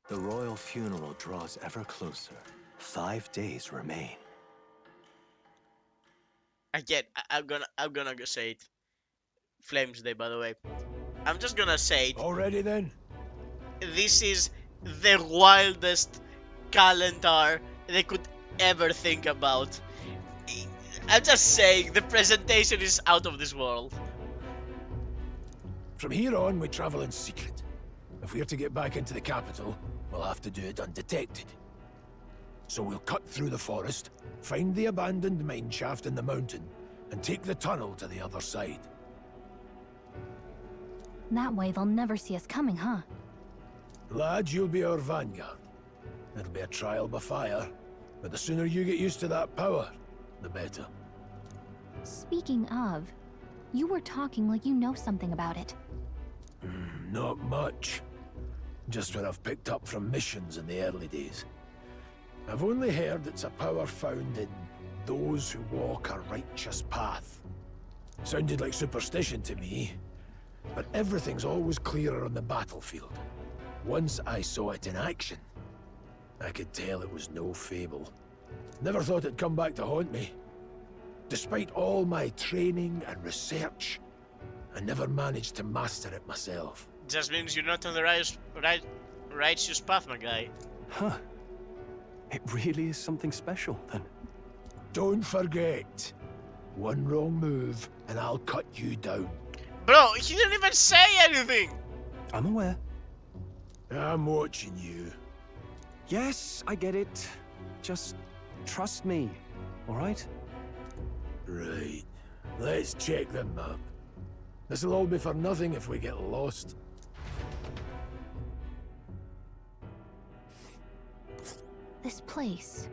The royal funeral draws ever closer. 5 days remain. Again, I'm gonna go say it. Flames Day, by the way. I'm just gonna say it. Already then? This is the wildest calendar they could ever think about. I'm just saying, the presentation is out of this world. From here on, we travel in secret. If we're to get back into the capital, we'll have to do it undetected. So we'll cut through the forest, find the abandoned mine shaft in the mountain, and take the tunnel to the other side. That way they'll never see us coming, huh? Lad, you'll be our vanguard. It'll be a trial by fire, but the sooner you get used to that power, the better. Speaking of, you were talking like you know something about it. Not much. Just what I've picked up from missions in the early days. I've only heard it's a power found in those who walk a righteous path. Sounded like superstition to me, but everything's always clearer on the battlefield. Once I saw it in action, I could tell it was no fable. Never thought it'd come back to haunt me. Despite all my training and research, I never managed to master it myself. Just means you're not on the righteous path, my guy. Huh. It really is something special, then. Don't forget, one wrong move and I'll cut you down. Bro, he didn't even say anything! I'm aware. I'm watching you. Yes, I get it. Just trust me, all right? Right. Let's check the map. This'll all be for nothing if we get lost. This place.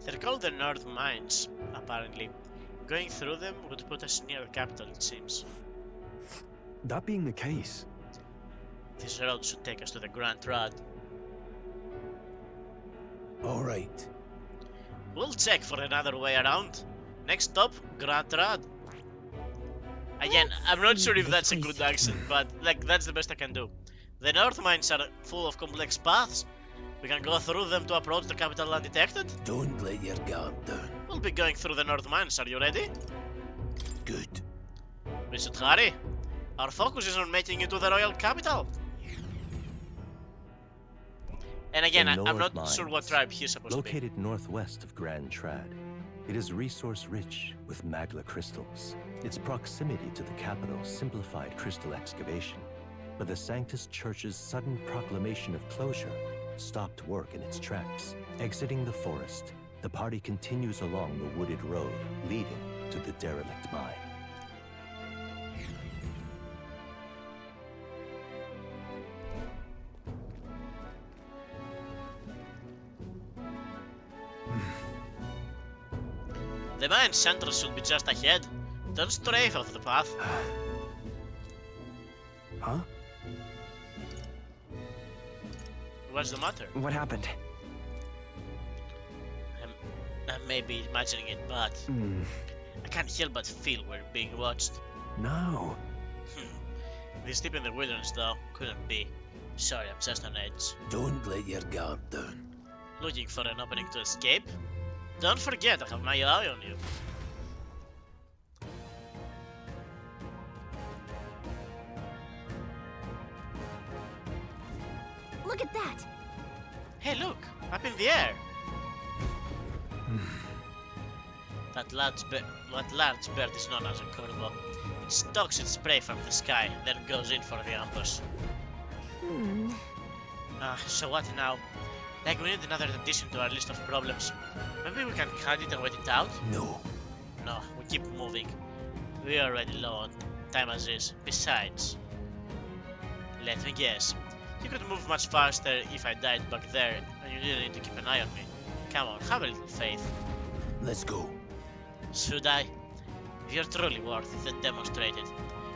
They're called the North Mines, apparently. Going through them would put us near the capital, it seems. That being the case, This road should take us to the Grand Rod. All right. We'll check for another way around. Next stop, Grand Rod. Again, I'm not sure if that's a good accent, but like that's the best I can do. The North Mines are full of complex paths. We can go through them to approach the capital undetected. Don't let your guard down. We'll be going through the North Mines, are you ready? Good. We should hurry. Our focus is on making it to the royal capital. And again, The I'm North not sure what Mines, tribe he's supposed to be. located northwest of Grand Trad. It is resource-rich with magla crystals. Its proximity to the capital simplified crystal excavation, but the Sanctus Church's sudden proclamation of closure stopped work in its tracks. Exiting the forest, the party continues along the wooded road leading to the derelict mine. The mine center should be just ahead. Don't stray off the path. Huh? What's the matter? What happened? I may be imagining it, but I can't help but feel we're being watched. No. This deep in the wilderness, though, couldn't be. Sorry, I'm just on edge. Don't let your guard down. Looking for an opening to escape? Don't forget, I have my eye on you. Look at that! Hey, look! Up in the air! That large bird is known as a corvo. It stalks its prey from the sky, then goes in for the ambush. So what now? Like, we need another addition to our list of problems. Maybe we can cut it and wait it out? No. No, we keep moving. We are already low on time as is. Besides, let me guess. You could move much faster if I died back there, and you didn't need to keep an eye on me. Come on, have a little faith. Let's go. Should I? If you're truly worth it, then demonstrate it.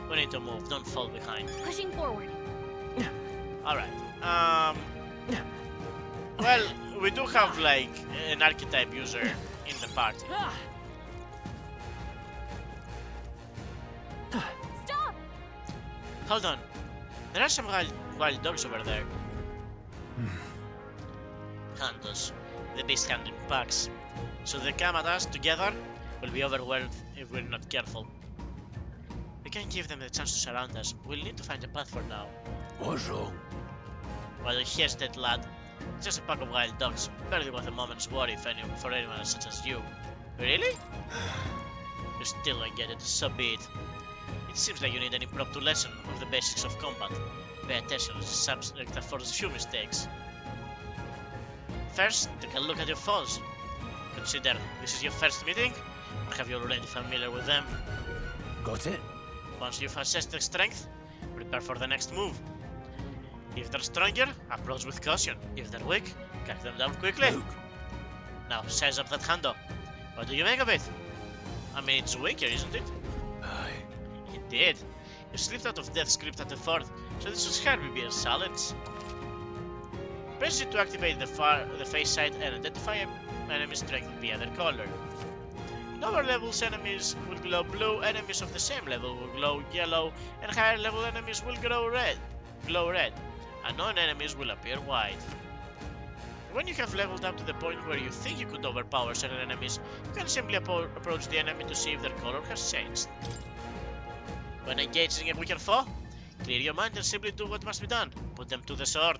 We need to move, don't fall behind. Pushing forward. Alright, well, we do have, like, an archetype user in the party. Stop! Hold on. There are some wild dogs over there. Handos, the beast hand in packs. So they come at us together, we'll be overwhelmed if we're not careful. We can't give them the chance to surround us. We'll need to find a path for now. What's wrong? While you hesitate, lad, it's just a pack of wild dogs, barely worth a moment's worry for anyone such as you. Really? You still don't get it, so be it. It seems like you need an impromptu lesson of the basics of combat. Pay attention, it's a subject that forces few mistakes. First, take a look at your foes. Consider this is your first meeting, or have you already familiar with them? Got it? Once you've assessed their strength, prepare for the next move. If they're stronger, approach with caution. If they're weak, cut them down quickly. Look. Now, size up that hando. What do you make of it? I mean, it's weaker, isn't it? Aye. Indeed. You slipped out of Death's Grip at the fort, so this was hardly be a challenge. Press it to activate the face side and identify enemy strength via their color. Lower levels enemies will glow blue, enemies of the same level will glow yellow, and higher level enemies will glow red. Unknown enemies will appear white. When you have leveled up to the point where you think you could overpower certain enemies, you can simply approach the enemy to see if their color has changed. When engaging a weaker foe, clear your mind and simply do what must be done. Put them to the sword.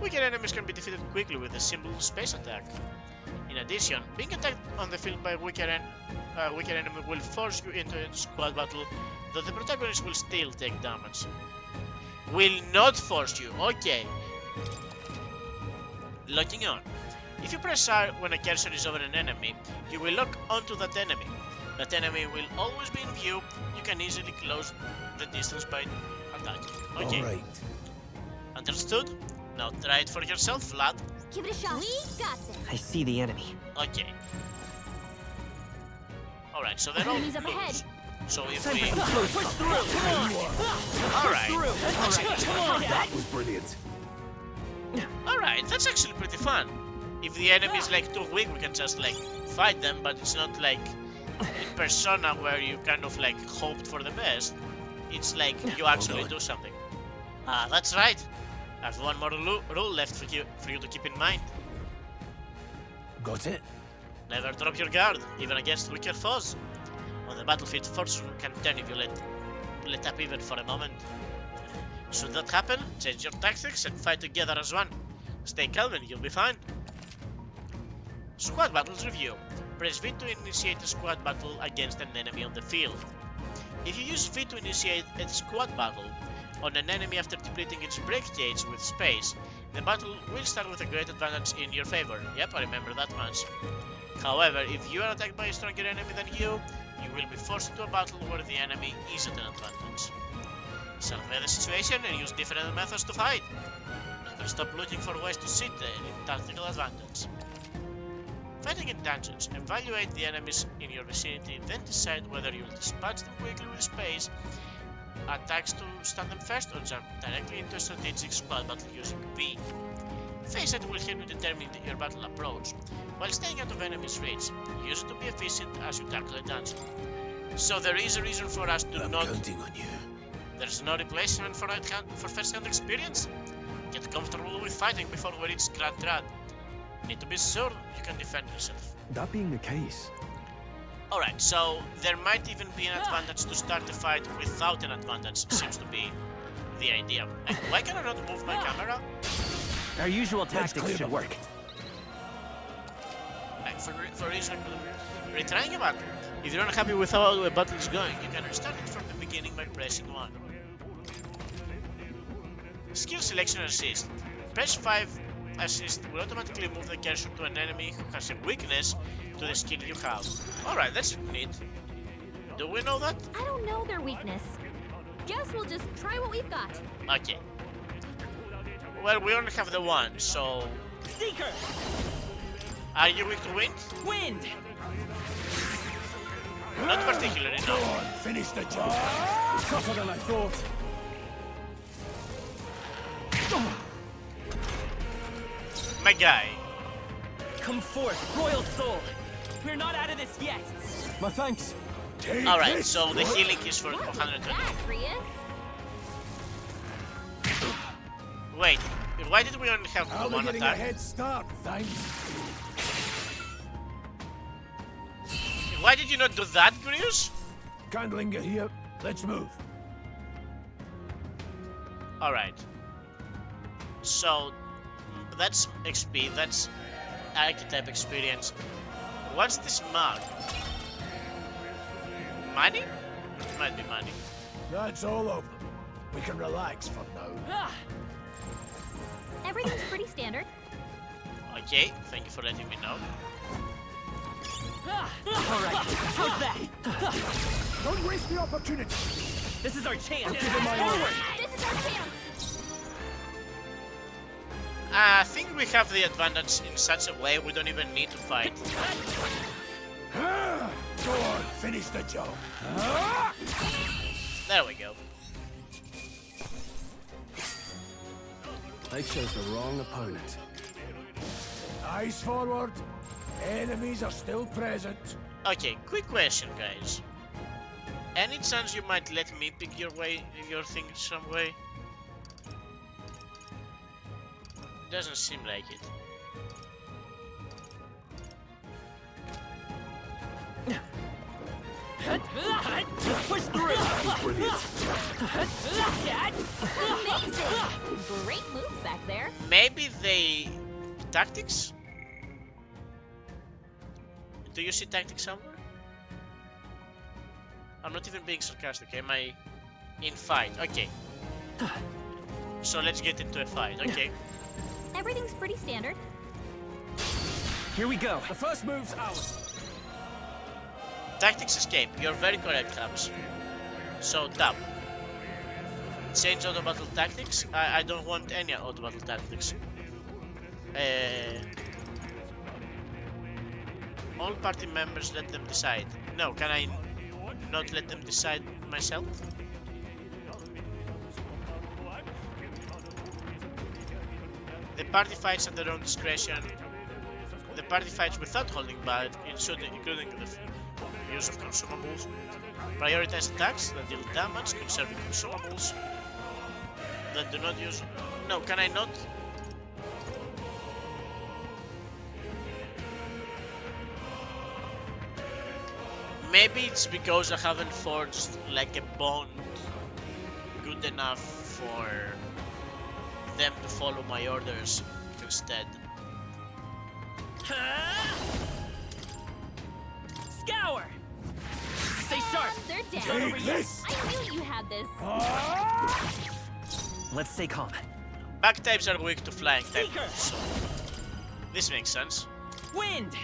Weaker enemies can be defeated quickly with a simple space attack. In addition, being attacked on the field by a weaker enemy will force you into a squad battle, though the protagonist will still take damage. Will not force you, okay. Locking on. If you press R when a cursor is over an enemy, you will lock onto that enemy. That enemy will always be in view. You can easily close the distance by attacking. Okay. Alright. Understood? Now try it for yourself, lad. Give it a shot. We got this. I see the enemy. Okay. Alright, so they're all Enemies up ahead. blues. So if Time we... for some close calls. Alright. That was brilliant. Alright, that's actually pretty fun. If the enemy is like too weak, we can just like fight them, but it's not like in Persona where you kind of like hoped for the best. It's like you actually do something. Ah, that's right. I have one more rule left for you to keep in mind. Got it? Never drop your guard, even against weaker foes. On the battlefield, fortune can turn if you let up even for a moment. Should that happen, change your tactics and fight together as one. Stay calm and you'll be fine. Squad battles review. Press V to initiate a squad battle against an enemy on the field. If you use V to initiate a squad battle on an enemy after depleting its break gauge with space, the battle will start with a great advantage in your favor. Yep, I remember that much. However, if you are attacked by a stronger enemy than you will be forced into a battle where the enemy is at an advantage. Survey the situation and use different methods to fight. Never stop looking for ways to sit in tactical advantage. Fighting in dungeons. Evaluate the enemies in your vicinity, then decide whether you'll dispatch them quickly with space attacks to stun them first or jump directly into a strategic squad battle using V. Face it will help you determine your battle approach, while staying out of enemies' reach. Use it to be efficient as you tackle a dungeon. So there is a reason for us to I'm not... counting on you. There's no replacement for first-hand experience. Get comfortable with fighting before we reach Grand Trad. Need to be sure you can defend yourself. That being the case, Alright, so there might even be an advantage to start the fight without an advantage, seems to be the idea. And why can I not move my camera? Our usual tactics should work. Like for reason, retrying a battle. If you're not happy with how the battle is going, you can restart it from the beginning by pressing 1. Skill selection assist. Press 5 assist will automatically move the cursor to an enemy who has a weakness to the skill you have. Alright, that's neat. Do we know that? I don't know their weakness. Guess we'll just try what we've got. Okay. Well, we only have the one, so... Seeker! Are you weak to wind? Wind! Not particularly, no. Finish the job. Tougher than I thought. My guy. Come forth, Royal Soul! We're not out of this yet! My thanks. Alright, so the healing is for 120. That, Rias. Wait, why did we only have I'll be one getting attack? a head start, thanks. Why did you not do that, Grius? Can't linger here. Let's move. Alright. So, that's XP, that's archetype experience. What's this mark? Money? It might be money. That's all of them. We can relax for now. Everything's pretty standard. Okay, thank you for letting me know. Alright, how's that? Don't waste the opportunity. This is our chance. Give him my order. This is our chance. I think we have the advantage in such a way we don't even need to fight. Go on, finish the job. There we go. They chose the wrong opponent. Eyes forward. Enemies are still present. Okay, quick question, guys. Any chance you might let me pick your thing some way? Doesn't seem like it. Let's push through. Amazing. Great moves back there. Maybe they... Tactics? Do you see tactics somewhere? I'm not even being sarcastic, am I in fight? Okay. So let's get into a fight, okay. Everything's pretty standard. Here we go. The first move's ours. Tactics escape, you're very correct, Hams. So tap. Change auto battle tactics. I don't want any auto battle tactics. All party members let them decide. No, can I not let them decide myself? The party fights at their own discretion. The party fights without holding back, including the use of consumables. Prioritize attacks that deal damage, conserving consumables that do not use... No, can I not? Maybe it's because I haven't forged like a bond good enough for them to follow my orders instead. Scour! Stay sharp! They're down. Take this. I knew you had this. Let's stay calm. Back types are weak to flying type Seeker! moves, so this makes sense. Wind!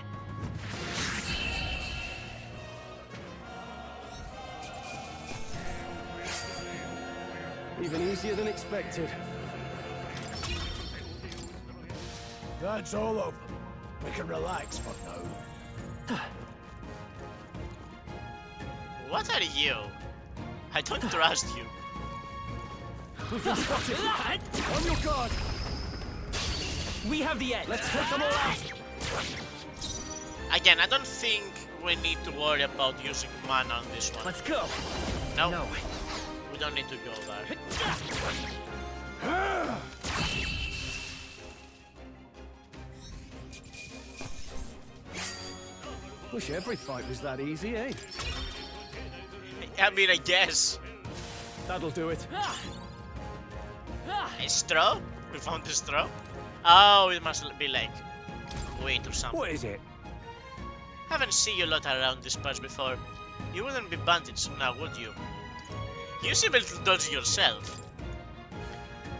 Even easier than expected. That's all of them. We can relax for now. What are you? I don't trust you. We've been spotted. On your guard. We have the edge. Let's take them all out. Again, I don't think we need to worry about using mana on this one. Let's go. No, No. we don't need to go there. Wish every fight was that easy, eh? I mean, I guess. That'll do it. A straw? We found a straw? Oh, it must be like weight or something. What is it? Haven't seen you lot around this patch before. You wouldn't be bandits now, would you? You seem a little dodgy yourself.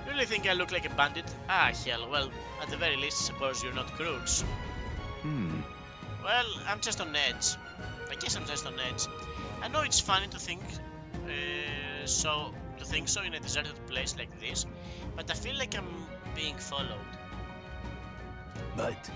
You really think I look like a bandit? Ah, hell, well, at the very least, suppose you're not crooks. Well, I'm just on edge. I guess I'm just on edge. I know it's funny to think so in a deserted place like this, but I feel like I'm being followed. But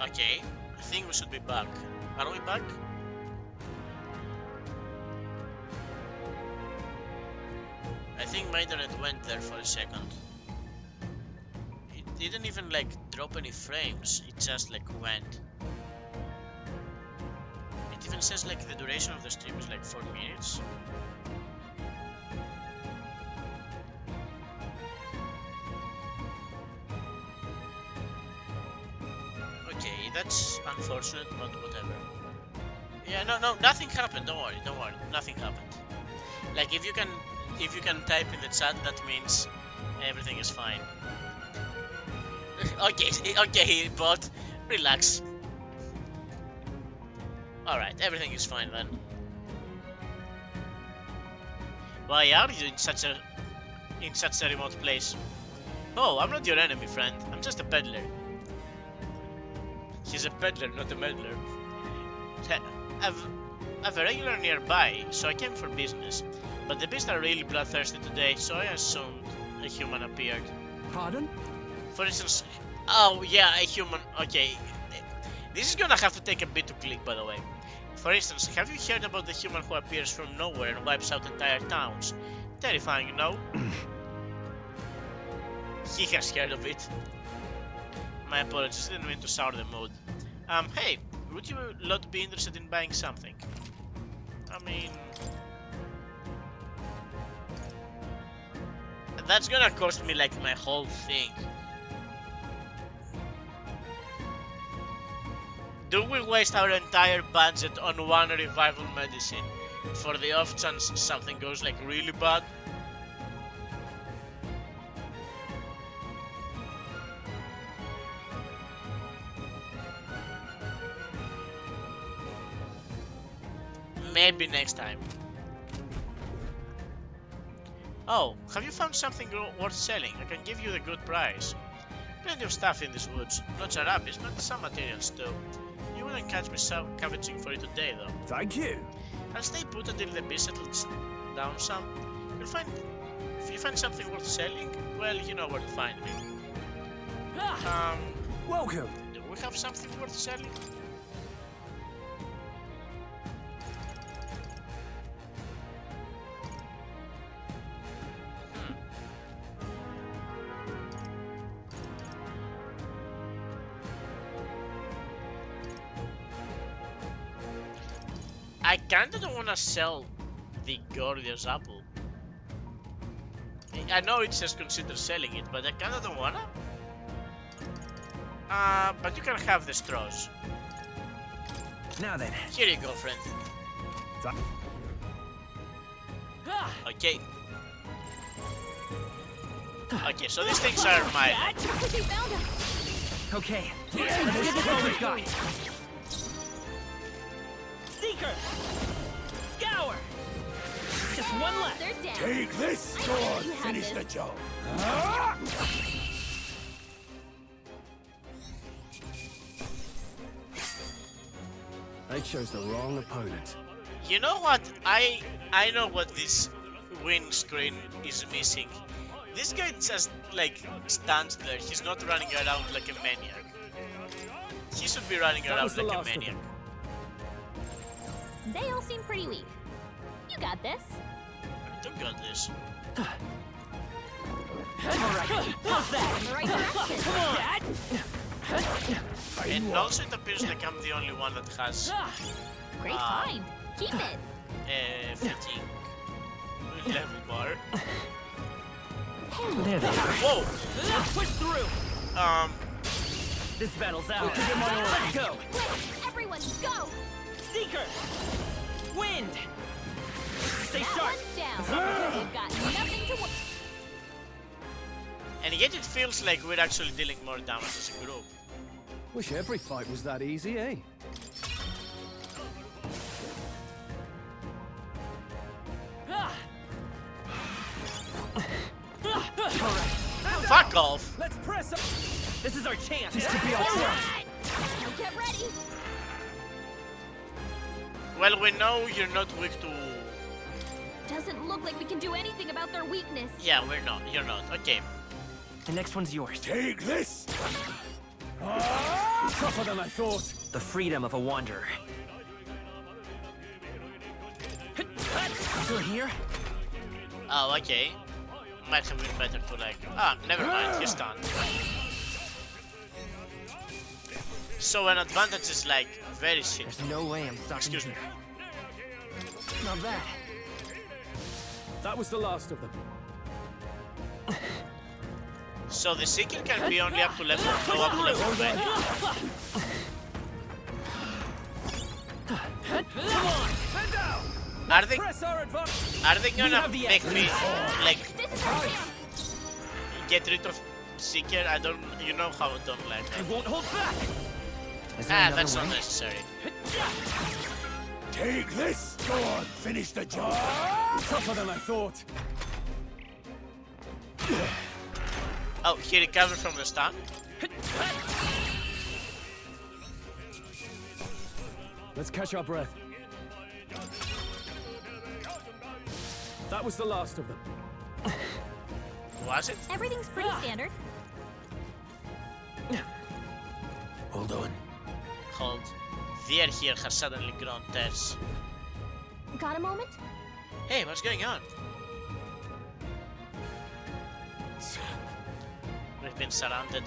Okay, I think we should be back. Are we back? I think my internet went there for a second. It didn't even like drop any frames, it just like went. It even says like the duration of the stream is like 4 minutes. Okay, that's unfortunate, but whatever. Yeah, no, nothing happened. Don't worry, nothing happened. Like if you can type in the chat, that means everything is fine. Okay, bot, relax. All right, everything is fine then. Why are you in such a remote place? Oh, I'm not your enemy, friend. I'm just a peddler. He's a peddler, not a meddler. I've a regular nearby, so I came for business. But the beasts are really bloodthirsty today, so I assumed a human appeared. Pardon? For instance, oh yeah, a human. Okay, this is gonna have to take a bit to click, by the way. For instance, have you heard about the human who appears from nowhere and wipes out entire towns? Terrifying, you know? He has heard of it. My apologies, didn't mean to sour the mood. Hey, would you lot be interested in buying something? I mean... that's gonna cost me like my whole thing. Do we waste our entire budget on one revival medicine for the off chance something goes like really bad? Maybe next time. Oh, have you found something worth selling? I can give you a good price. Plenty of stuff in these woods. Not Jarabis, but some materials too. You wouldn't catch me scavenging for it today though. Thank you. I'll stay put until the beast settles down some. If you find something worth selling, well, you know where to find me. Welcome. Do we have something worth selling? I kinda don't wanna sell the Gordia's apple. I know it says consider selling it, but I kinda don't wanna. But you can have the straws. Now then. Here you go, friend. Okay. Okay, so these things are mine. You found him. Okay, let's give this all we've got. Seeker! Scour! Just one left. They're down. Take this! Go on, You have finish this. the job. I chose the wrong opponent. You know what? I know what this win screen is missing. This guy just like stands there. He's not running around like a maniac. He should be running That around was the like a last of maniac. them. They all seem pretty weak. You got this. I do got this. Alright, how's that? In the right direction. Come on! And also it appears like I'm the only one that has Great find. Keep it. fatigue level bar. There they are. Whoa! Let's push through! This battle's ours. Let's go! Quick, everyone, go. Seeker! Wind! Stay That sharp! one's down. We've got nothing to worry. And yet it feels like we're actually dealing more damage as a group. Wish every fight was that easy, eh? Alright, Fuck off! Let's press up. this is our chance! This could be our chance. Now get ready. Well, we know you're not weak to... Doesn't look like we can do anything about their weakness. Yeah, we're not. You're not. Okay. The next one's yours. Take this! Tougher than I thought. The freedom of a wanderer. Still here? Oh, okay. Might have been better to like... Ah, never mind, he's done. So an advantage is like very shit. There's no way I'm stopping Excuse me. here. Not bad. That was the last of them. So the Seeker can be only up to level, go up to level 20. Are they Press our advantage. are they gonna have the make edge. me like This is our chance. get rid of Seeker? I don't, you know how I don't like I that. won't hold back. Is there Ah, another that's way? not necessary. Take this! Go on, finish the job! Tougher than I thought. Oh, he recovered from the stun? Let's catch our breath. That was the last of them. Was it? Everything's pretty standard. Hold on. Hold. The air here has suddenly grown tense. Got a moment? Hey, what's going on? We've been surrounded.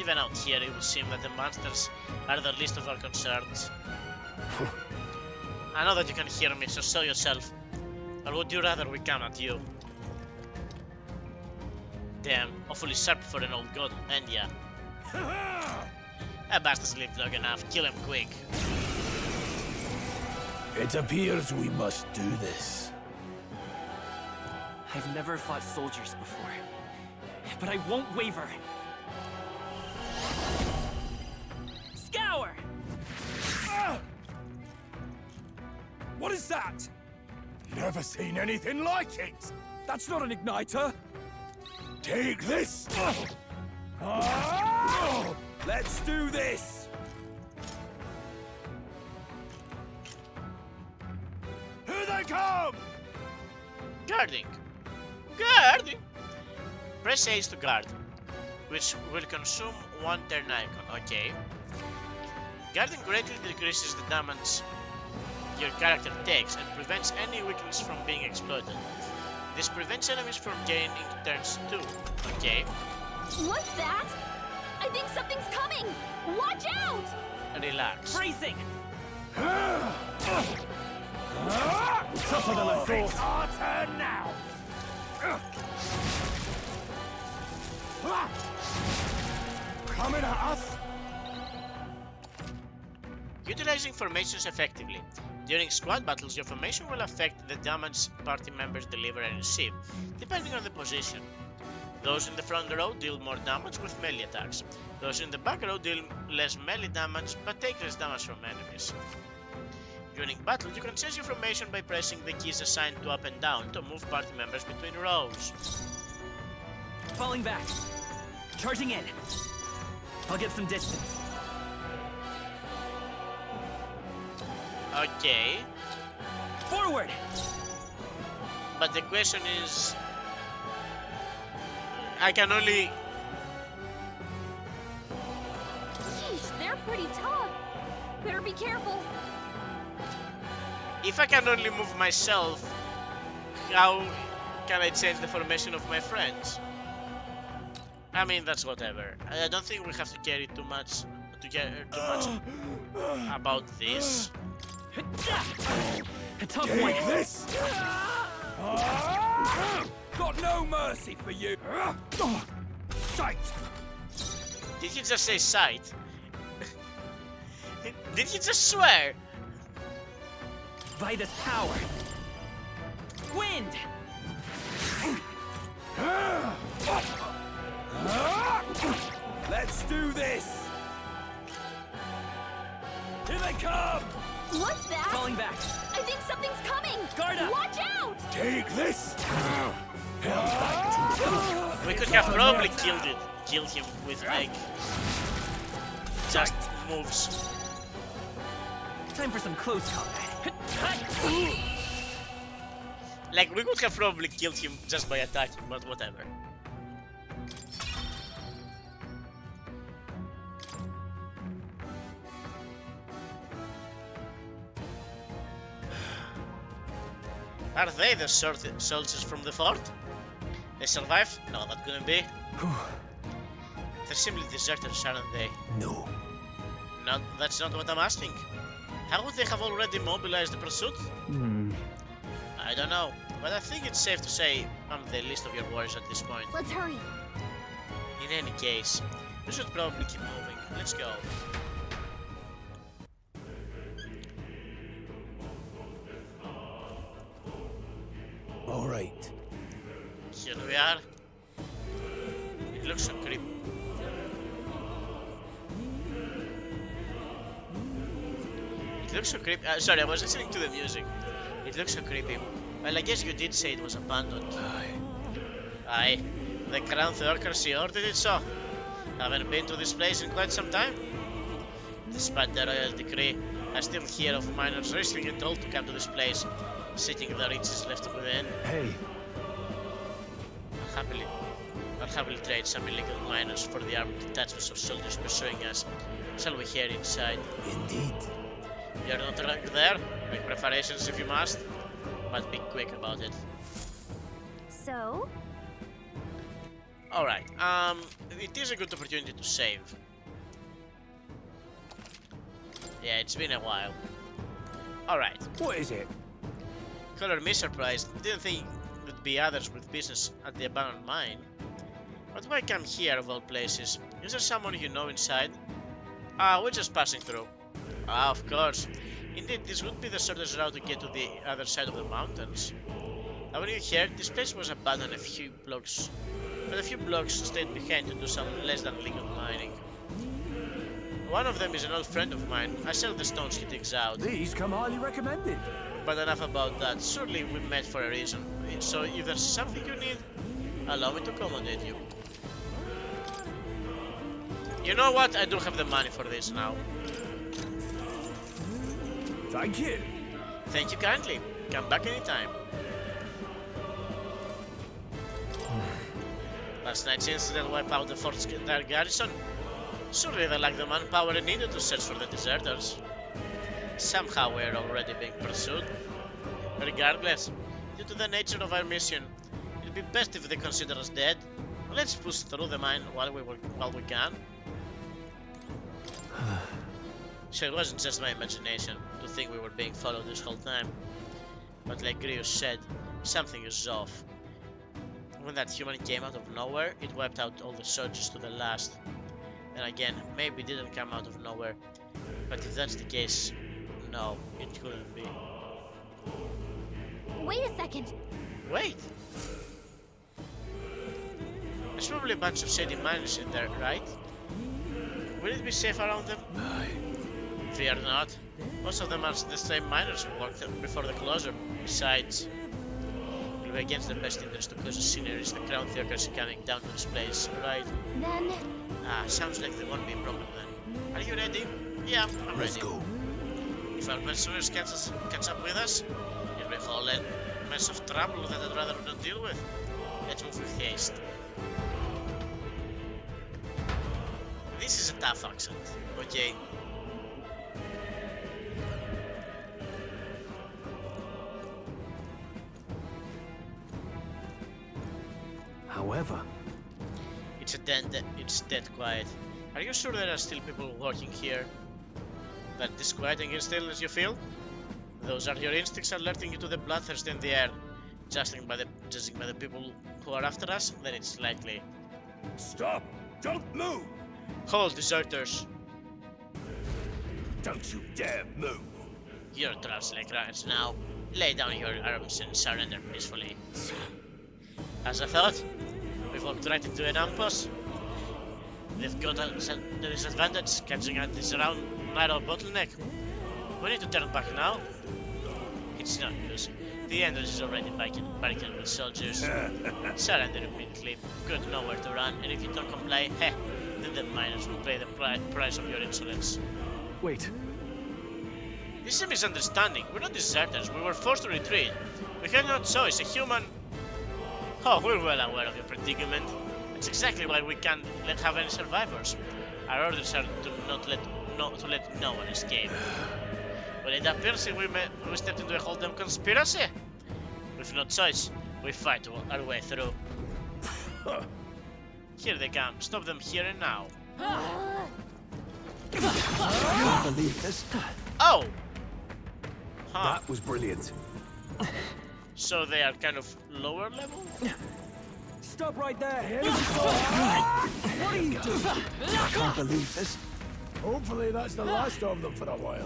Even out here, it would seem that the monsters are the least of our concerns. I know that you can hear me, so show yourself. Or would you rather we come at you? Damn, awfully sharp for an old god, and yeah. That bastard's lived long enough, kill him quick. It appears we must do this. I've never fought soldiers before, but I won't waver. Scour! What is that? Never seen anything like it! That's not an igniter. Take this! Let's do this. Here they come! Guarding! Guarding! Press A to guard, which will consume one turn icon, okay. Guarding greatly decreases the damage your character takes and prevents any weakness from being exploited. This prevents enemies from gaining turns too, okay. What's that? I think something's coming! Watch out! Relax. Bracing! Tougher than I thought. It's our turn now! Coming at us! Utilizing formations effectively. During squad battles, your formation will affect the damage party members deliver and receive, depending on the position. Those in the front row deal more damage with melee attacks. Those in the back row deal less melee damage, but take less damage from enemies. During battle, you can change your formation by pressing the keys assigned to up and down to move party members between rows. Falling back. Charging in. I'll get some distance. Okay, Forward! but the question is... I can only... Yeesh, they're pretty tough. Better be careful. If I can only move myself, how can I change the formation of my friends? I mean, that's whatever. I don't think we have to carry too much about this. A tough Take one. this! Got no mercy for you. Sight! Did he just say sight? Did he just swear? Vitus power. Wind! Let's do this. Here they come. What's that? Falling back. I think something's coming! Guard up. Watch out! Take this! We could have probably killed him with like just moves. Time for some close combat. Like we could have probably killed him just by attacking, but whatever. Are they the soldiers from the fort? They survived? No, that couldn't be. They're simply deserters, aren't they? No. No, that's not what I'm asking. How would they have already mobilized the pursuit? I don't know, but I think it's safe to say I'm the least of your worries at this point. Let's hurry. In any case, we should probably keep moving. Let's go. All right. Here we are. It looks so creepy. It looks so creepy. Sorry, I was listening to the music. It looks so creepy. Well, I guess you did say it was abandoned. Aye. The Crown Theocracy ordered it so. Haven't been to this place in quite some time. Despite the royal decree, I still hear of miners recently told to come to this place, seeking the riches left within. Hey. I'll happily trade some illegal miners for the armed detachments of soldiers pursuing us. Shall we head inside? Indeed. You're not right there. Make preparations if you must, but be quick about it. So? Alright, it is a good opportunity to save. Yeah, it's been a while. Alright. What is it? Color me surprised. Didn't think there'd be others with business at the abandoned mine. But why come here of all places? Is there someone you know inside? Ah, we're just passing through. Ah, of course. Indeed, this would be the shortest route to get to the other side of the mountains. Haven't you heard? This place was abandoned a few blocks, but a few blocks stayed behind to do some less than legal mining. One of them is an old friend of mine. I sell the stones he digs out. These come highly recommended. But enough about that. Surely we met for a reason. So if there's something you need, allow me to accommodate you. You know what? I do have the money for this now. Thank you. Thank you kindly. Come back anytime. Last night's incident wiped out the fort's entire garrison. Surely they lack the manpower needed to search for the deserters. Somehow we are already being pursued. Regardless, due to the nature of our mission, it'd be best if they consider us dead. Let's push through the mine while we can. So it wasn't just my imagination to think we were being followed this whole time. But like Grius said, something is off. When that human came out of nowhere, it wiped out all the soldiers to the last. And again, maybe it didn't come out of nowhere. But if that's the case, no, it couldn't be. Wait a second. Wait! There's probably a bunch of shady miners in there, right? Will it be safe around them? Fear not. Most of them are the same miners who worked before the closure. Besides, it will be against their best interest to cause a scenery as the Crown Theocracy coming down to this place, right? Then... Ah, sounds like there won't be a problem then. Are you ready? Yeah, I'm Let's ready. go. If our pursuers catch up with us, it'll be a whole mess of trouble that I'd rather not deal with. Let's move with haste. This is a tough accent, okay? However, It's dead quiet. Are you sure there are still people working here? That disquieting and still as you feel? Those are your instincts alerting you to the bloodthirst in the air. Judging by the people who are after us, then it's likely. Stop! Don't move! Hold, deserters! Don't you dare move! You're traps like rats now. Lay down your arms and surrender peacefully. As I thought, we've walked right into an ambush. They've got the disadvantage catching at this round narrow bottleneck. We need to turn back now. It's no use. The entrance is already barricaded with soldiers. Surrender immediately. Got nowhere to run, and if you don't comply, then the miners will pay the price of your insolence. wait. This is a misunderstanding. We're not deserters. We were forced to retreat. We had no choice. A human... Oh, we're well aware of your predicament. That's exactly why we can't have any survivors. Our orders are to let no one escape. But it appears we stepped into a hold'em conspiracy. With no choice, we fight our way through. Here they come. Stop them here and now. I can't believe this. Oh! Huh. That was brilliant. So they are kind of lower level? Stop right there! What are you doing? I can't believe this. Hopefully that's the last of them for a while.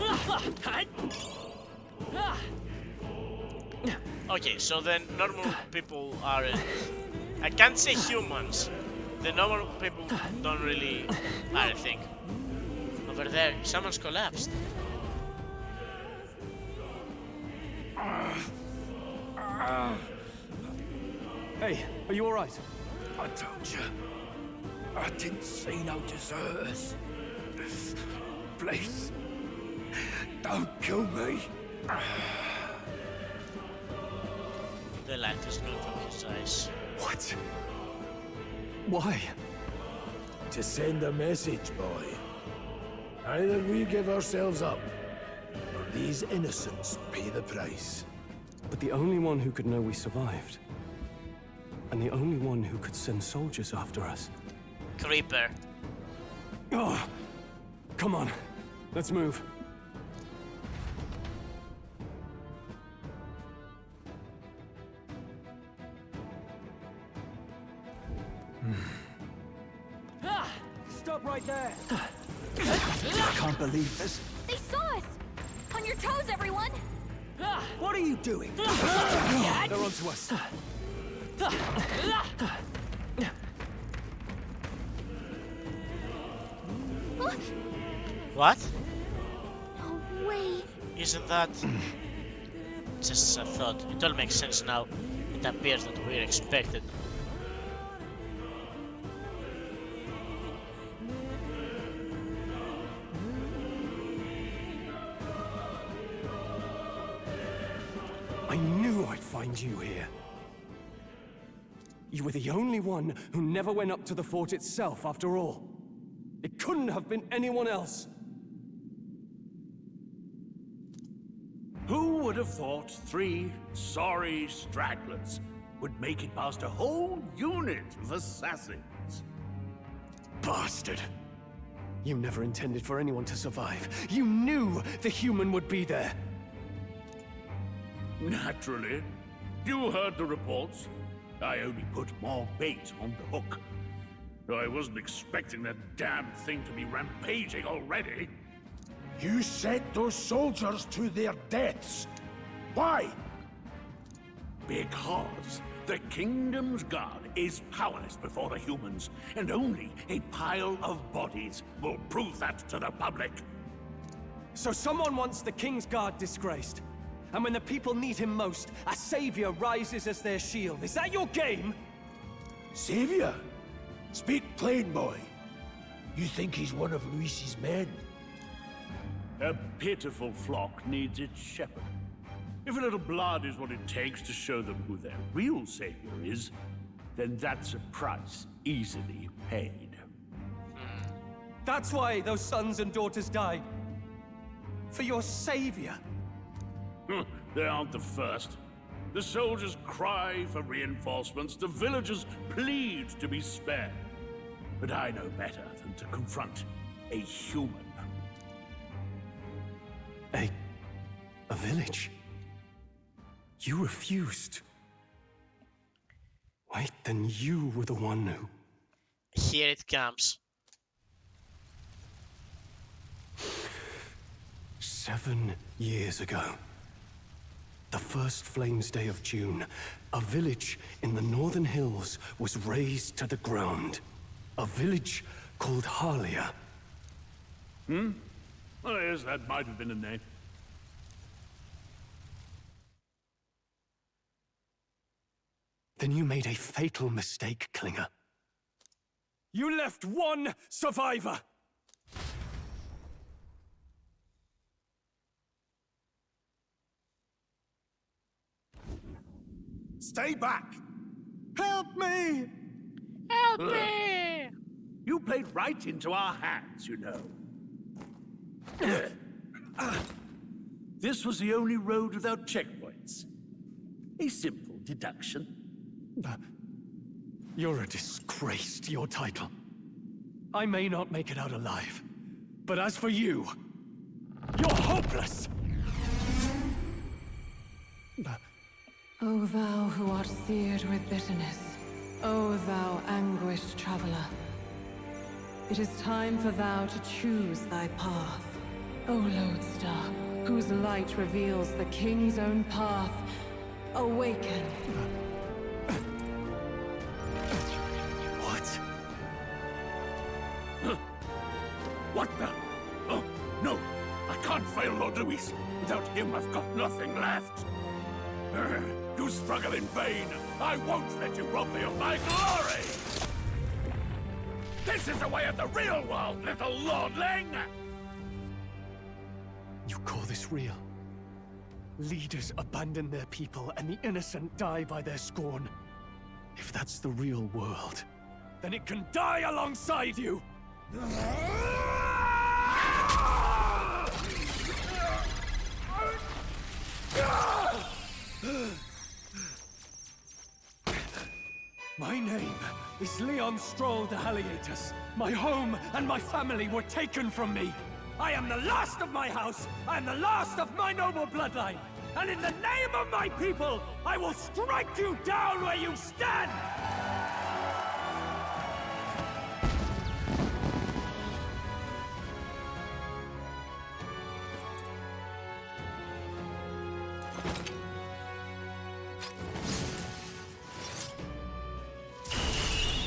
Okay, so then normal people aren't... I can't say humans. The normal people don't really are a thing. Over there, someone's collapsed. Hey, are you alright? I told you. I didn't see no deserters. Please. Don't kill me. The light is gone from his eyes. What? Why? To send a message, boy. Either we give ourselves up, or these innocents pay the price. But the only one who could know we survived, and the only one who could send soldiers after us. Creeper. Oh, come on, let's move. Stop right there! I can't believe this. They saw us! On your toes, everyone! What are you doing? They're onto us. What? No way! Isn't that... Just a thought. It all makes sense now. It appears that we're expected. I knew I'd find you here. You were the only one who never went up to the fort itself, after all. It couldn't have been anyone else. Who would have thought 3 sorry stragglers would make it past a whole unit of assassins? Bastard. You never intended for anyone to survive. You knew the human would be there. Naturally. You heard the reports. I only put more bait on the hook. I wasn't expecting that damn thing to be rampaging already. You sent those soldiers to their deaths. Why? Because the Kingdom's Guard is powerless before the humans, and only a pile of bodies will prove that to the public. So someone wants the King's Guard disgraced. And when the people need him most, a savior rises as their shield. Is that your game? Savior? Speak plain, boy. You think he's one of Luis's men? A pitiful flock needs its shepherd. If a little blood is what it takes to show them who their real savior is, then that's a price easily paid. That's why those sons and daughters died. For your savior. They aren't the first. The soldiers cry for reinforcements, the villagers plead to be spared. But I know better than to confront a human. A village? You refused. Wait, then you were the one who... Here it comes. 7 years ago. The first Flames Day of June, a village in the northern hills was razed to the ground. A village called Harlia. Oh yes, that might have been a name. Then you made a fatal mistake, Klinger. You left one survivor! Stay back! Help me! Help me! You played right into our hands, you know. This was the only road without checkpoints. A simple deduction. You're a disgrace to your title. I may not make it out alive, but as for you, you're hopeless! O thou who art seared with bitterness, O thou anguished traveler, it is time for thou to choose thy path. O lodestar, whose light reveals the king's own path, awaken. What? What the? Oh, no! I can't fail Lord Luis. Without him, I've got nothing left. You struggle in vain. I won't let you rob me of my glory! This is the way of the real world, little lordling! You call this real? Leaders abandon their people and the innocent die by their scorn. If that's the real world, then it can die alongside you! My name is Leon Strohl de Halietus. My home and my family were taken from me. I am the last of my house. I am the last of my noble bloodline. And in the name of my people, I will strike you down where you stand!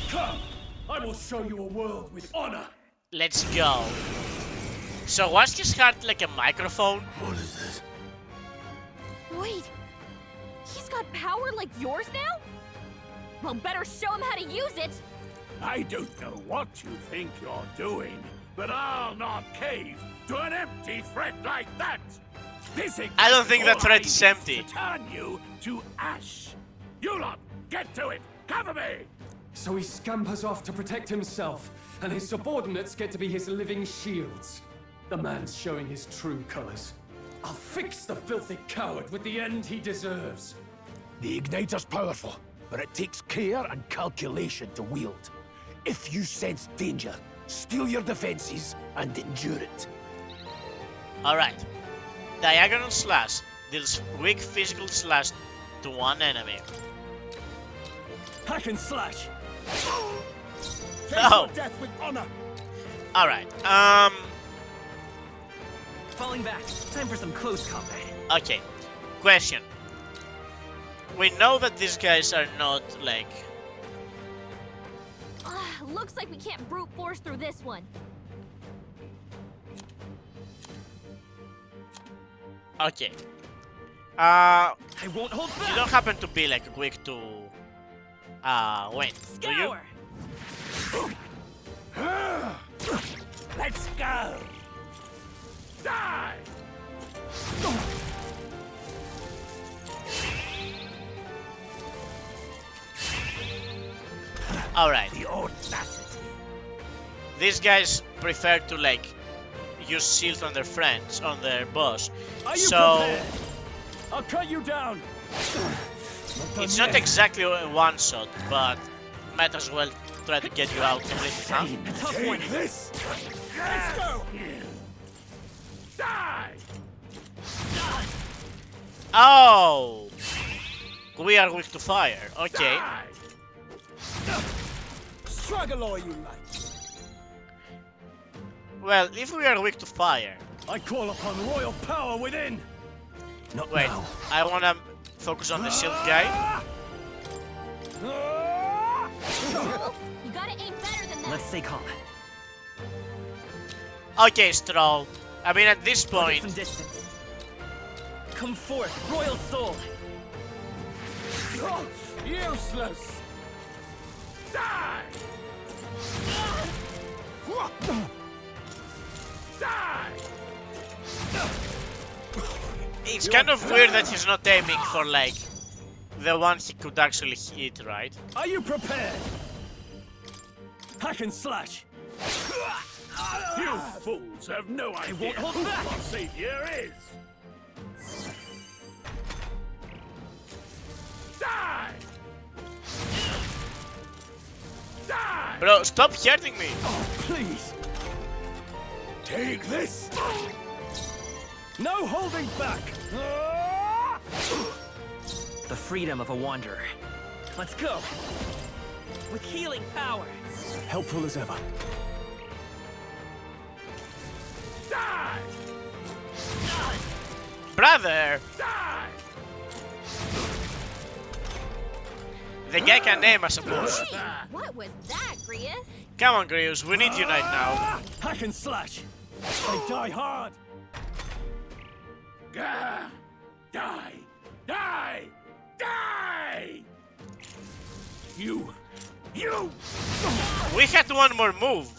Come! I will show you a world with honor! Let's go. So was his heart like a microphone? What is this? Wait, he's got power like yours now? Well, better show him how to use it. I don't know what you think you're doing, but I'll not cave to an empty threat like that! This I don't think that all threat I is need empty. To turn you to ash! You lot, get to it! Cover me! So he scampers off to protect himself, and his subordinates get to be his living shields. The man's showing his true colors. I'll fix the filthy coward with the end he deserves. The Igniter's powerful, but it takes care and calculation to wield. If you sense danger, steel your defenses and endure it. Alright. Diagonal slash deals weak physical slash to one enemy. Hack and slash! Oh! Death with honor. Alright, Falling back. Time for some close combat. okay. Question. We know that these guys are not like... Looks like we can't brute force through this one. Okay. I won't hold back. You don't happen to be like quick to win, do you? Scour! Let's go! Die! Alright. The audacity! These guys prefer to like use shield on their friends, on their boss. Are you So prepared? I'll cut you down! it's not exactly a one shot, but might as well try to get you out completely, huh? A tough one. This! Let's go! Die! Oh! We are weak to fire. Okay. Die! Struggle all you like. Well, if we are weak to fire, I call upon royal power within! Not wait. now. I wanna focus on the shield guy. You gotta aim better than that. Let's stay calm. Okay, Strohl. I mean, at this I'll get point, some distance. Come forth, royal soul. Useless! Die! Die! it's kind of weird that he's not aiming for like the one he could actually hit, right? Are you prepared? Hack and slash! You fools have no idea won't hold who back. our savior is! Bro, stop hurting me! Oh, please! Take this! No holding back! The freedom of a wanderer. Let's go! With healing power! Helpful as ever. Die! Brother! Die! The guy can aim, I suppose. Hey, what was that, Grius? Come on, Grius, we need you right now. Hack and slash! They die hard! Gah! Die! Die! Die! You! We had one more move.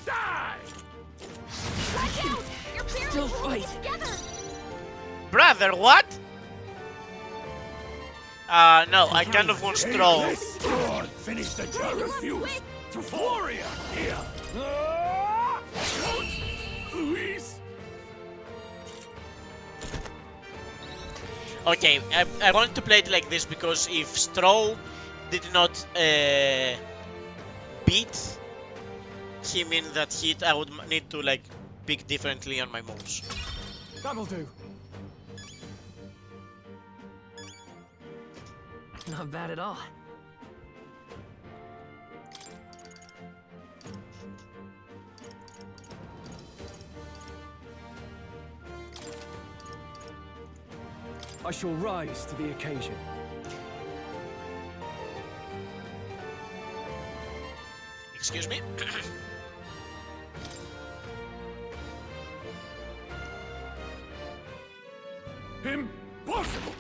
Die! Watch out! You're barely Still holding fight. it together! Brother, what? No, I kind of want Strohl. Go on, finish the job. Refuse to warrior here. Luis. Okay, I want to play it like this because if Strohl did not beat him in that hit, I would need to like pick differently on my moves. That'll do. Not bad at all. I shall rise to the occasion. Excuse me? Impossible.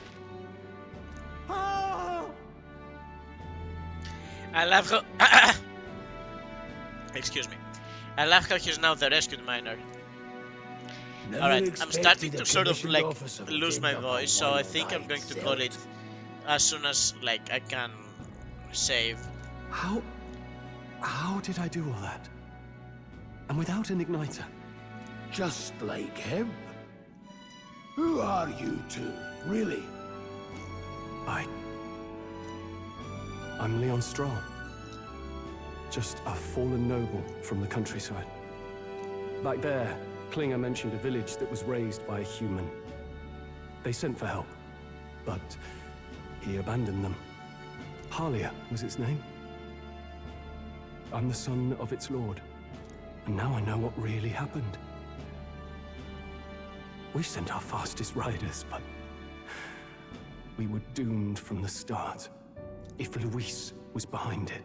I love how... Excuse me. I love how he's now the rescued miner. Alright, I'm starting to sort of like lose my voice, so I think I'm going to call it as soon as like I can save. How did I do all that? And without an igniter? Just like him. Who are you two, really? I'm Leon Strohl. Just a fallen noble from the countryside. Back there, Klinger mentioned a village that was raised by a human. They sent for help, but he abandoned them. Halia was its name. I'm the son of its lord, and now I know what really happened. We sent our fastest riders, but we were doomed from the start. If Luis was behind it,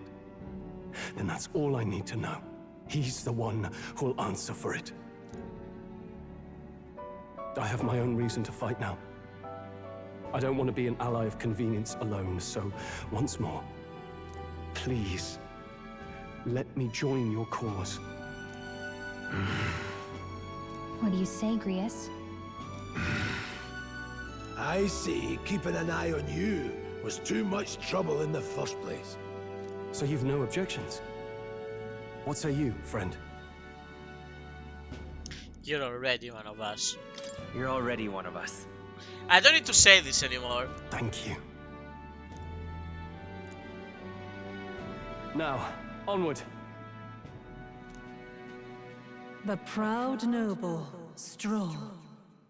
then that's all I need to know. He's the one who'll answer for it. I have my own reason to fight now. I don't want to be an ally of convenience alone, so once more, please, let me join your cause. What do you say, Grius? I see keeping an eye on you was too much trouble in the first place. So you've no objections? What say you, friend? You're already one of us. You're already one of us. I don't need to say this anymore. Thank you. Now, onward. The proud noble, Strohl.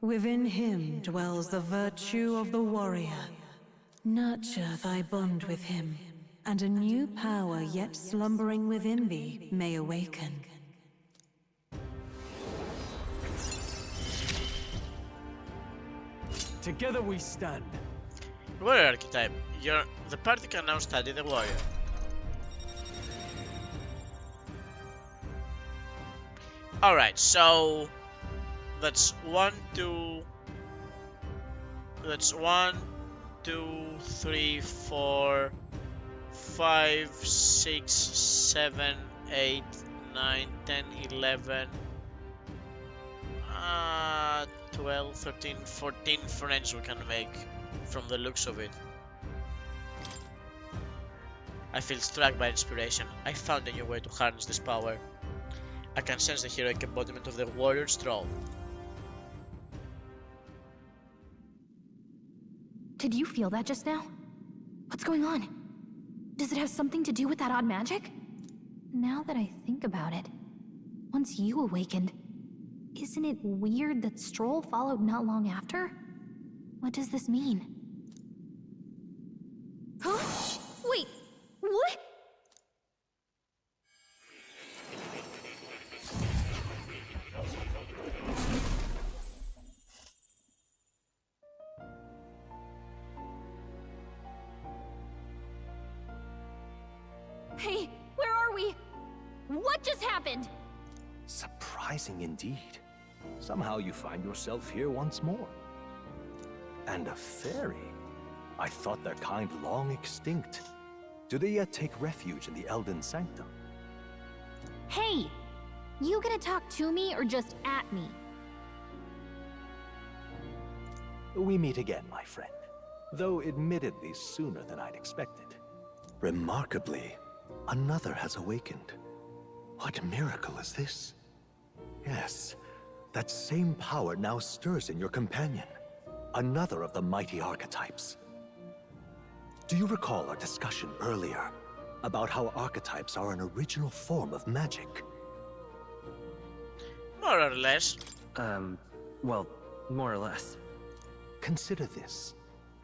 Within him dwells the virtue of the warrior. Nurture thy bond with him, and a new power yet slumbering within thee may awaken. Together we stand. Warrior archetype. The party can now study the warrior. Alright, so that's 1, 2. That's 1, 2, 3, 4, 5, 6, 7, 8, 9, 10, 11, 12, 13, 14 friends we can make from the looks of it. I feel struck by inspiration. I found a new way to harness this power. I can sense the heroic embodiment of the warrior Strohl. Did you feel that just now? What's going on? Does it have something to do with that odd magic? Now that I think about it, once you awakened, isn't it weird that Strohl followed not long after? What does this mean? Huh? Wait, what? Hey, where are we? What just happened? Surprising indeed. Somehow you find yourself here once more. And a fairy? I thought their kind long extinct. Do they yet take refuge in the Elden Sanctum? Hey! You gonna talk to me or just at me? We meet again, my friend. Though admittedly sooner than I'd expected. Remarkably, another has awakened. What miracle is this? Yes, that same power now stirs in your companion. Another of the mighty archetypes. Do you recall our discussion earlier about how archetypes are an original form of magic? More or less. Well, more or less. Consider this.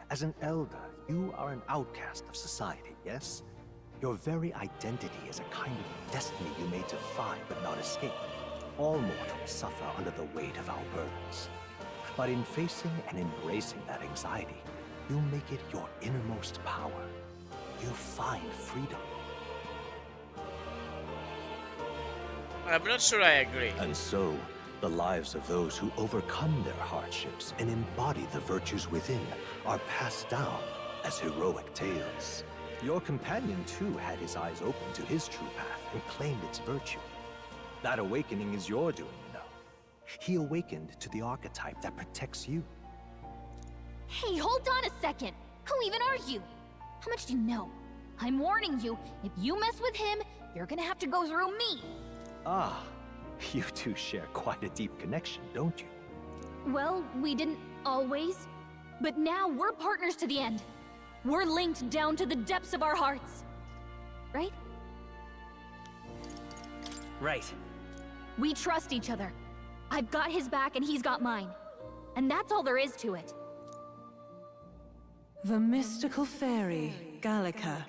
As an elder, you are an outcast of society, yes? Your very identity is a kind of destiny you may defy but not escape. All mortals suffer under the weight of our burdens. But in facing and embracing that anxiety, you make it your innermost power. You find freedom. I'm not sure I agree. And so, the lives of those who overcome their hardships and embody the virtues within are passed down as heroic tales. Your companion, too, had his eyes open to his true path and claimed its virtue. That awakening is your doing, you know. He awakened to the archetype that protects you. Hey, hold on a second! Who even are you? How much do you know? I'm warning you, if you mess with him, you're gonna have to go through me! Ah, you two share quite a deep connection, don't you? Well, we didn't always. But now we're partners to the end. We're linked down to the depths of our hearts. Right? Right. We trust each other. I've got his back and he's got mine. And that's all there is to it. The mystical fairy, Gallica.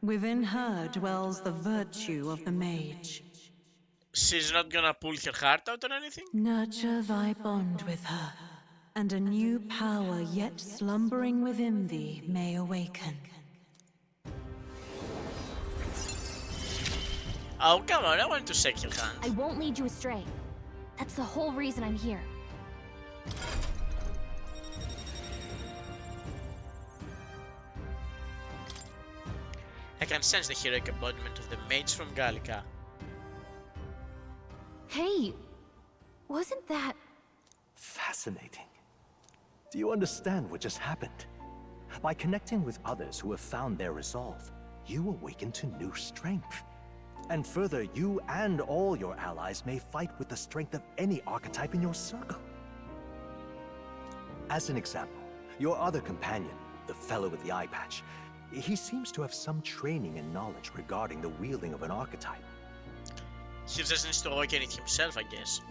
Within her dwells the virtue of the mage. She's not gonna pull her heart out or anything? Nurture thy bond with her, and a new power yet slumbering within thee may awaken. Oh, come on, I want to shake your hand. I won't lead you astray. That's the whole reason I'm here. I can sense the heroic embodiment of the mage from Gallica. Hey, wasn't that... Fascinating. Do you understand what just happened? By connecting with others who have found their resolve, you awaken to new strength. And further, you and all your allies may fight with the strength of any archetype in your circle. As an example, your other companion, the fellow with the eye patch, he seems to have some training and knowledge regarding the wielding of an archetype. He just needs to awaken it himself, I guess.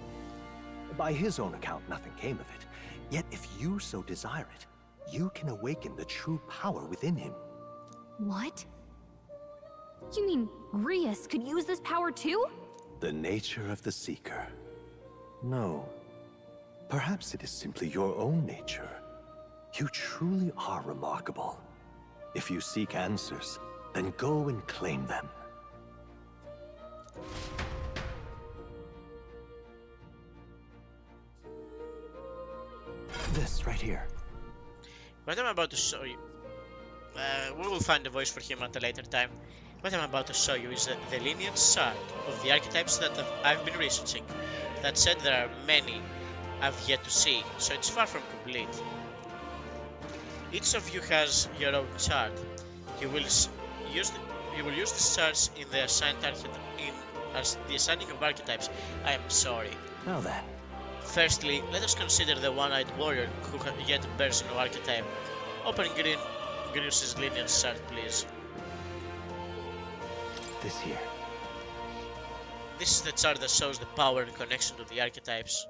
By his own account, nothing came of it. Yet if you so desire it, you can awaken the true power within him. What? You mean Grius could use this power too? The nature of the Seeker. No. Perhaps it is simply your own nature. You truly are remarkable. If you seek answers, then go and claim them. This right here. What I'm about to show you... we will find a voice for him at a later time. What I'm about to show you is the lineage chart of the archetypes that I've been researching. That said, there are many I've yet to see, so it's far from complete. Each of you has your own chart. You will use the charts in the assigning of archetypes. I am sorry. Now then. Firstly, let us consider the one-eyed warrior who yet bears no archetype. Open Grius' lineage chart, please. This here. This is the chart that shows the power and connection to the archetypes.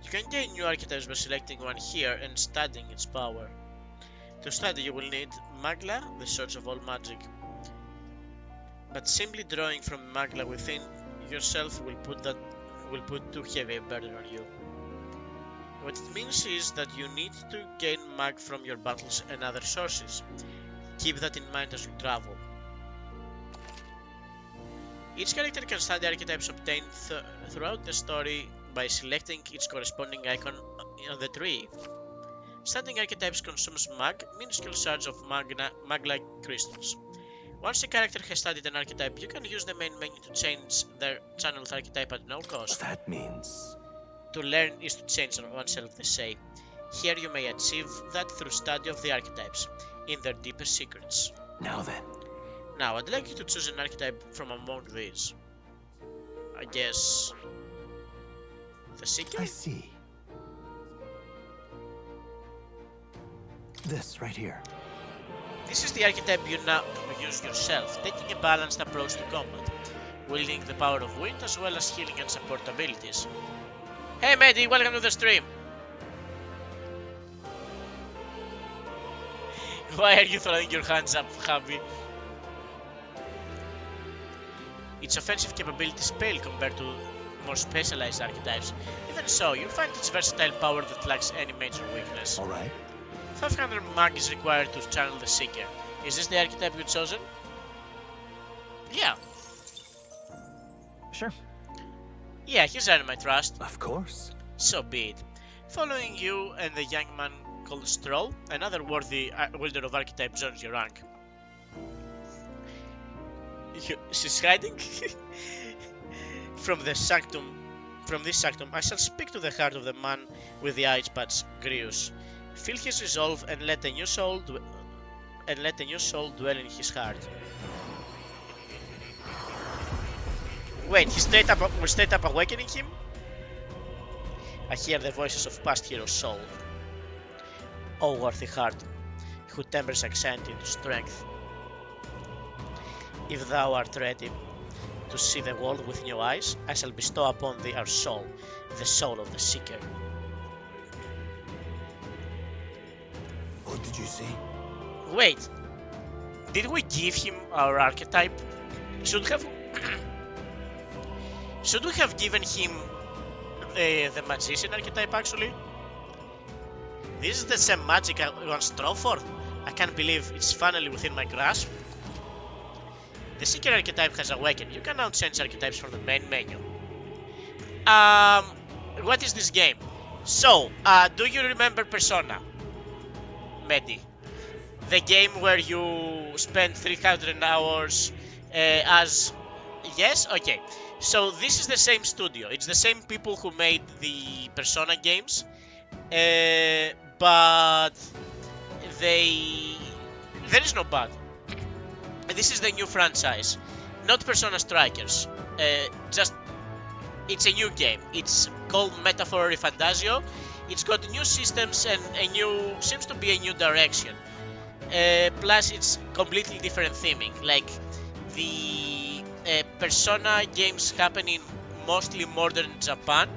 You can gain new archetypes by selecting one here and studying its power. To study you will need Magla, the source of all magic. But simply drawing from Magla within yourself will put too heavy a burden on you. What it means is that you need to gain mag from your battles and other sources. Keep that in mind as you travel. Each character can study archetypes obtained throughout the story by selecting its corresponding icon on the tree. Studying archetypes consumes mag, minuscule shards of mag-like crystals. Once a character has studied an archetype, you can use the main menu to change their channeled archetype at no cost. That means... To learn is to change oneself, they say. Here you may achieve that through study of the archetypes, in their deepest secrets. Now then. Now, I'd like you to choose an archetype from among these. I guess... the Seeker? I see. This right here. This is the archetype you now use yourself, taking a balanced approach to combat, wielding the power of wind as well as healing and support abilities. Hey Mehdi, welcome to the stream! Why are you throwing your hands up, Javi? Its offensive capabilities pale compared to more specialized archetypes. Even so, you'll find its versatile power that lacks any major weakness. Alright. 500 mag is required to channel the Seeker. Is this the archetype you've chosen? Yeah. Sure. Yeah, he's earned my trust. Of course. So be it. Following you and the young man called Strohl, another worthy wielder of archetype joins your rank. She's hiding? From this sanctum, I shall speak to the heart of the man with the eyes patch, Grius. Feel his resolve and let a new soul dwell in his heart. Wait, we're straight up awakening him? I hear the voices of past heroes' soul. O worthy heart, who tempers accent into strength. If thou art ready to see the world with new eyes, I shall bestow upon thee our soul, the soul of the Seeker. What did you say? Wait, did we give him our archetype? Should we have given him the magician archetype actually? This is the same magic I once strove for. I can't believe it's finally within my grasp. The Seeker archetype has awakened. You can now change archetypes from the main menu. What is this game? So, do you remember Persona? Mehdi. The game where you spend 300 hours as... Yes? Okay. So this is the same studio. It's the same people who made the Persona games. But there is no but. This is the new franchise. Not Persona Strikers. It's a new game. It's called Metaphor ReFantazio. It's got new systems and seems to be a new direction. Plus it's completely different theming. Like the Persona games happen in mostly modern Japan.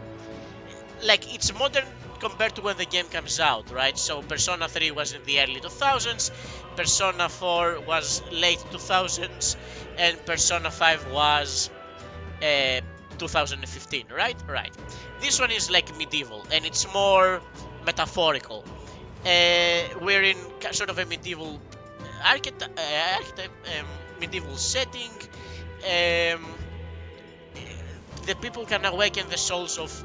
Like it's modern compared to when the game comes out, right? So Persona 3 was in the early 2000s, Persona 4 was late 2000s, and Persona 5 was 2015, right? Right. This one is like medieval, and it's more metaphorical. We're in sort of a medieval medieval setting. The people can awaken the souls of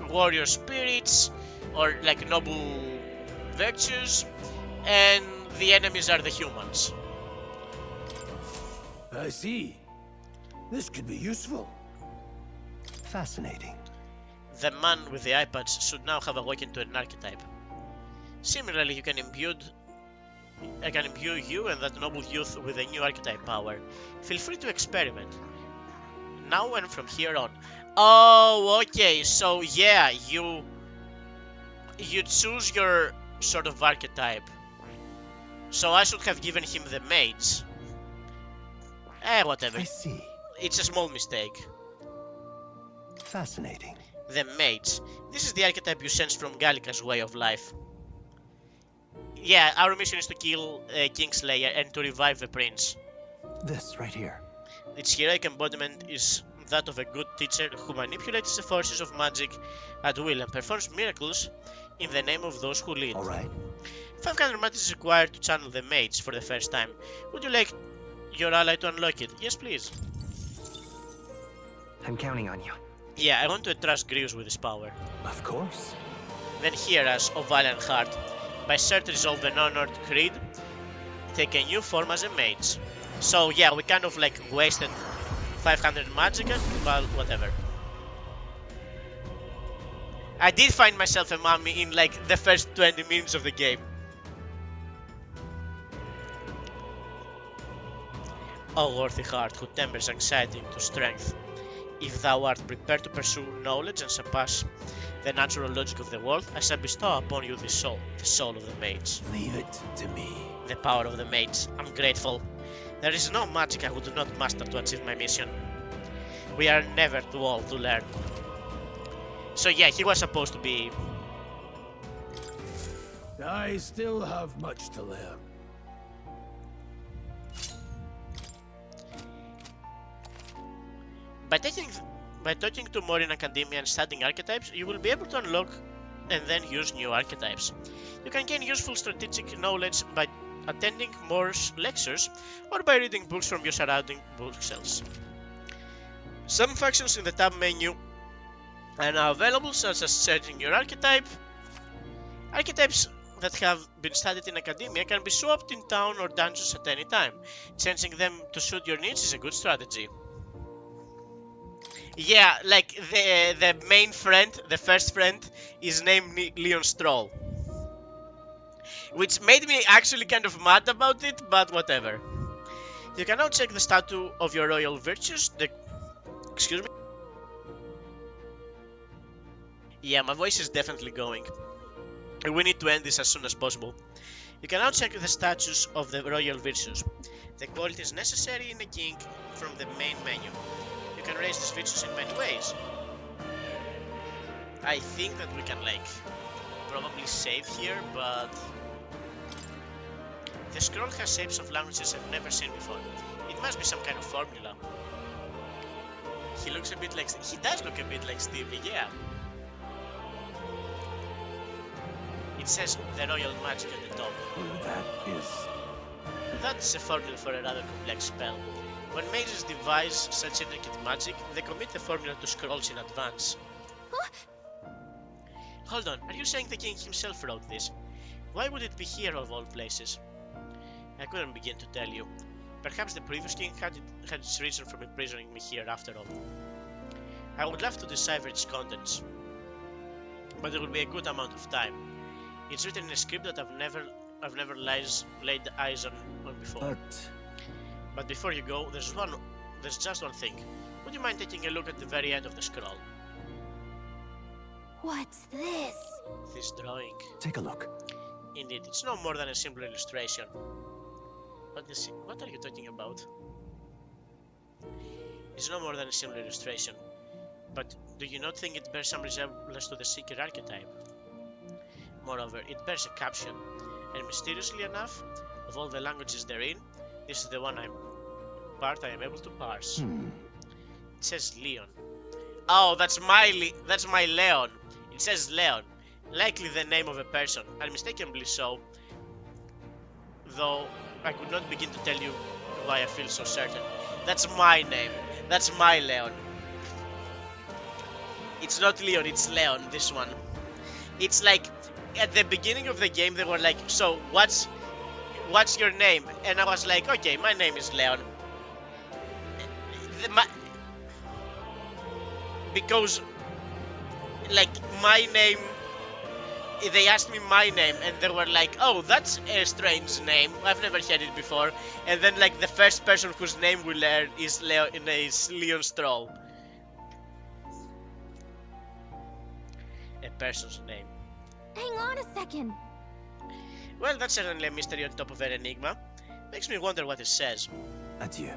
warrior spirits or like noble virtues, and the enemies are the humans. I see. This could be useful. Fascinating. The man with the iPads should now have awakened to an archetype. Similarly, I can imbue you and that noble youth with a new archetype power. Feel free to experiment. Now and from here on. Oh, okay, so yeah, you choose your sort of archetype. So I should have given him the mage. Whatever. I see. it's a small mistake. Fascinating. The Mage. This is the archetype you sense from Gallica's way of life. Yeah, our mission is to kill Kingslayer and to revive the prince. This right here. Its heroic embodiment is that of a good teacher who manipulates the forces of magic at will and performs miracles in the name of those who lead. Alright. 500 magic is required to channel the mage for the first time. Would you like your ally to unlock it? Yes, please. I'm counting on you. Yeah, I want to entrust Grievous with his power. Of course. Then hear us, O Valiant Heart. By cert resolve an honored creed, take a new form as a mage. So yeah, we kind of like wasted 500 magic, but whatever. I did find myself a mummy in like the first 20 minutes of the game. O worthy heart who tempers anxiety into strength, if thou art prepared to pursue knowledge and surpass the natural logic of the world, I shall bestow upon you this soul, the soul of the mage. Leave it to me. The power of the mage. I'm grateful. There is no magic I would not master to achieve my mission. We are never too old to learn. So yeah, he was supposed to be... I still have much to learn. By talking to more in Academia and studying archetypes, you will be able to unlock and then use new archetypes. You can gain useful strategic knowledge by attending more lectures or by reading books from your surrounding bookshelves. Some functions in the tab menu are now available, such as searching your archetype. Archetypes that have been studied in Academia can be swapped in town or dungeons at any time. Changing them to suit your needs is a good strategy. Yeah, like the main friend, the first friend, is named Leon Strohl. Which made me actually kind of mad about it, but whatever. You can now check the statue of your royal virtues. Excuse me? Yeah, my voice is definitely going. We need to end this as soon as possible. You can now check the statues of the royal virtues. The qualities necessary in a king from the main menu. You can raise these virtues in many ways. I think that we can like probably save here, but the scroll has shapes of languages I've never seen before. It must be some kind of formula. He looks a bit like... He does look a bit like Stevie, yeah. It says the royal magic at the top. That's a formula for a rather complex spell. When mages devise such intricate magic, they commit the formula to scrolls in advance. Huh? Hold on, are you saying the king himself wrote this? Why would it be here of all places? I couldn't begin to tell you. Perhaps the previous king had its reason for imprisoning me here after all. I would love to decipher its contents, but it would be a good amount of time. It's written in a script that I've never laid eyes on before. But before you go, there's just one thing. Would you mind taking a look at the very end of the scroll? What's this? This drawing. Take a look. Indeed, it's no more than a simple illustration. What are you talking about? It's no more than a simple illustration. But do you not think it bears some resemblance to the Seeker archetype? Moreover, it bears a caption, and mysteriously enough, of all the languages therein, this is the one I am able to parse. It says Leon. Oh, that's my Leon. It says Leon, likely the name of a person, unmistakably so, though I could not begin to tell you why I feel so certain. That's my name. That's my Leon. It's not Leon, it's Leon, this one. It's like, at the beginning of the game, they were like, so, what's your name? And I was like, okay, my name is Leon. Because, like, my name, they asked me my name, and they were like, oh, that's a strange name, I've never heard it before. And then, like, the first person whose name we learn is Leon Strohl. A person's name. Hang on a second. Well, that's certainly a mystery on top of an enigma. Makes me wonder what it says. Adieu.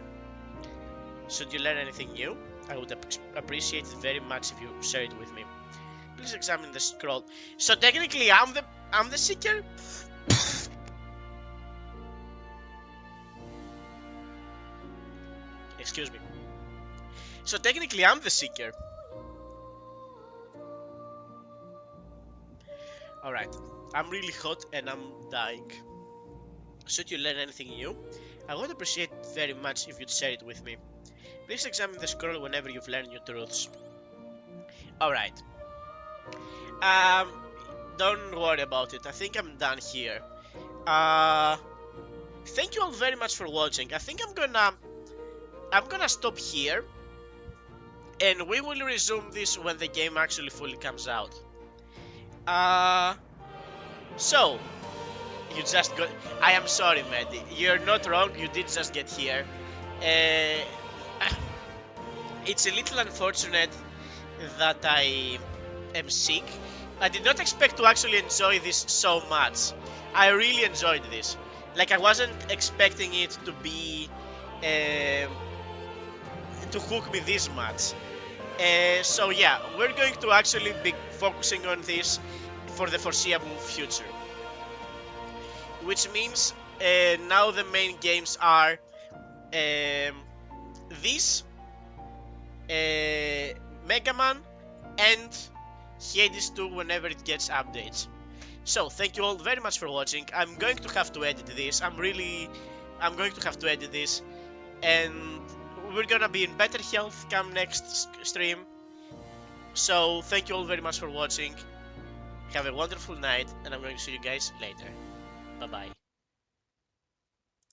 Should you learn anything new? I would appreciate it very much if you share it with me. Please examine the scroll. So technically, I'm the seeker. Excuse me. So technically, I'm the seeker. Alright, I'm really hot and I'm dying. Should you learn anything new? I would appreciate it very much if you'd share it with me. Please examine the scroll whenever you've learned new truths. Alright. Don't worry about it. I think I'm done here. Thank you all very much for watching. I think I'm gonna stop here, and we will resume this when the game actually fully comes out. So you just got. I am sorry, Maddie. You're not wrong. You did just get here. It's a little unfortunate that I am sick. I did not expect to actually enjoy this so much. I really enjoyed this. Like, I wasn't expecting it to be to hook me this much. So yeah, we're going to actually be focusing on this for the foreseeable future. Which means now the main games are this, Mega Man, and Hades 2 whenever it gets updates. So thank you all very much for watching. I'm going to have to edit this. I'm going to have to edit this, and we're gonna be in better health come next stream. So thank you all very much for watching. Have a wonderful night, and I'm going to see you guys later. Bye bye.